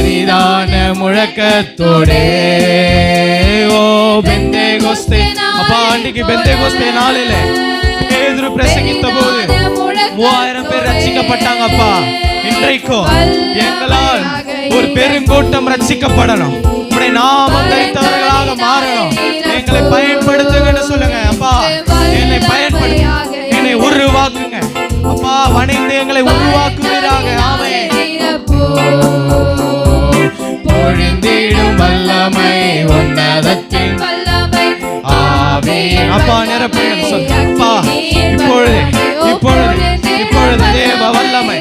பெரிதான முழக்கத்தோடே ஓ பெந்தேகோஸ்தே அப்பா அன்றைக்கு பெந்தேகோஸ்தே நாளில பேதுரு பிரசங்கித்த போது 3000 பேர் ரட்சிக்கப்பட்டாங்க அப்பா. இன்றைக்கும் எங்களால் ஒரு பெருங்கூட்டம் ரட்சிக்கப்படணும், உம்முடைய நாமம் தரித்தவர்களாக மாறணும். எங்களை பயன்படுத்துங்கன்னு சொல்லுங்க அப்பா. என்னை பயன்படுத்து, என்னை உருவாக்குங்க அப்பா. வணைந்து எங்களை உருவாக்குவீராக. ஆமென். பொழிந்திடும் வல்லமை உன்னதத்தின் ஆவி அப்பா நிரப்புங்க சொல்லுங்க அப்பா. இப்பொழுது தேவ வல்லமை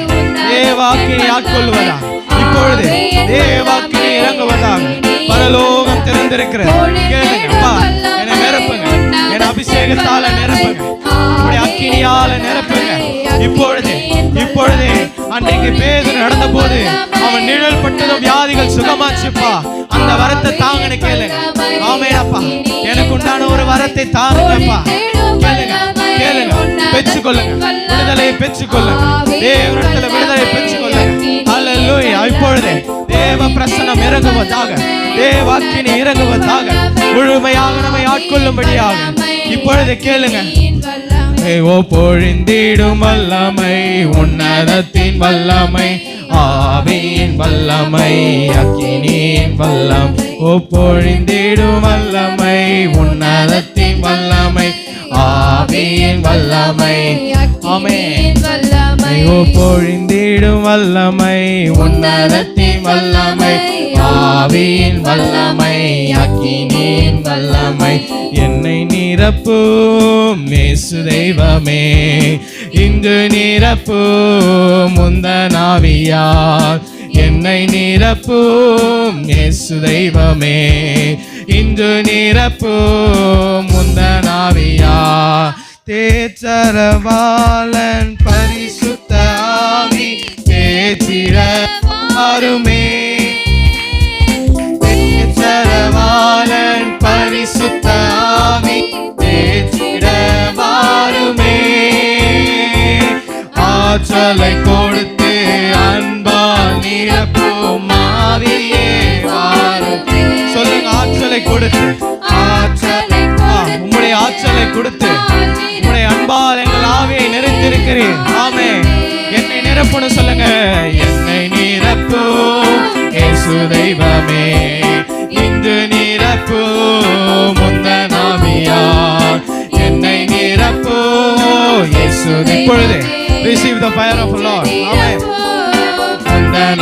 தேவாக்கினி ஆட்கொள்வதா, இப்பொழுது தேவாக்கினி இறங்குவதாக. பரலோகம் திறந்திருக்கிறது. கேளுங்க அப்பா. என்னை நிரப்புங்க, என் அபிஷேகத்தால நிரப்புங்க, உடைய அக்கினியால நிரப்புங்க. இப்பொழுது அன்றைக்கு பேதுரு நடந்த போது அவன் நிழல் பட்டதும் வியாதிகள் சுகமாச்சுப்பா. அந்த வரத்தை தாங்கன்னு கேளுங்க. ஆமென் அப்பா. எனக்கு உண்டான ஒரு வரத்தை தாங்கப்பா. கேளுங்க, பெற்றுக்கொள்ளுங்க, விடுதலை பெற்றுக்கொள்ளுங்க, தேவனிடத்தில் விடுதலை பெற்றுக்கொள்ளுங்க. அல்லேலூயா. இப்பொழுது தேவ பிரசன்னம் இறங்குவதாக, தேவாக்கினி இறங்குவதாக, முழுமையாக நம்மை ஆட்கொள்ளும்படியாக. இப்பொழுது கேளுங்க. ஓ பொழிந்திடும் வல்லமை உன்னதத்தின் வல்லமை ஆவியின் வல்லமை அக்கினியின் வல்லம். ஓ பொழிந்திடும் வல்லமை உன்னதத்தின் வல்லமை ஆவியின் வல்லமை. ஆமென். ஓ பொழிந்திடும் வல்லமை உன்னதத்தின் வல்லமை ஆவியின் வல்லமை அக்கினியின் வல்லமை. என்னை நிரப்பும் இயேசு தெய்வமே, இங்கு நிரப்பும் முந்தன் ஆவியால். என்னை நிரப்பும் இயேசு தெய்வமே, இன்று நிரப்பும் முந்தன் ஆவியால். தேற்றரவாளன் பரிசுத்த ஆவி தேற்றிட வாருமே. தேற்றரவாளன் பரிசுத்த ஆவி தேற்றிட வாருமே. ஆற்றலை கொடுத்து அன்பால் நிரப்பும் ஆவியே வாரும். சொல்லுங்க, ஆற்றலை கொடுத்து, உம்முடைய ஆற்றலை கொடுத்து உம்முடைய அன்பால் எங்கள் ஆவியை நிறைத்திருக்கிறீர். ஆமென். என்னை நிரப்புன்னு சொல்லுங்க. என்னை நிரப்பும் இயேசு தெய்வமே, இன்று நிரப்பும் முந்தன் ஆவியால். என்னை நிரப்பும் இயேசு. இப்பொழுது receive the fire of the Lord. Amen. முந்தன்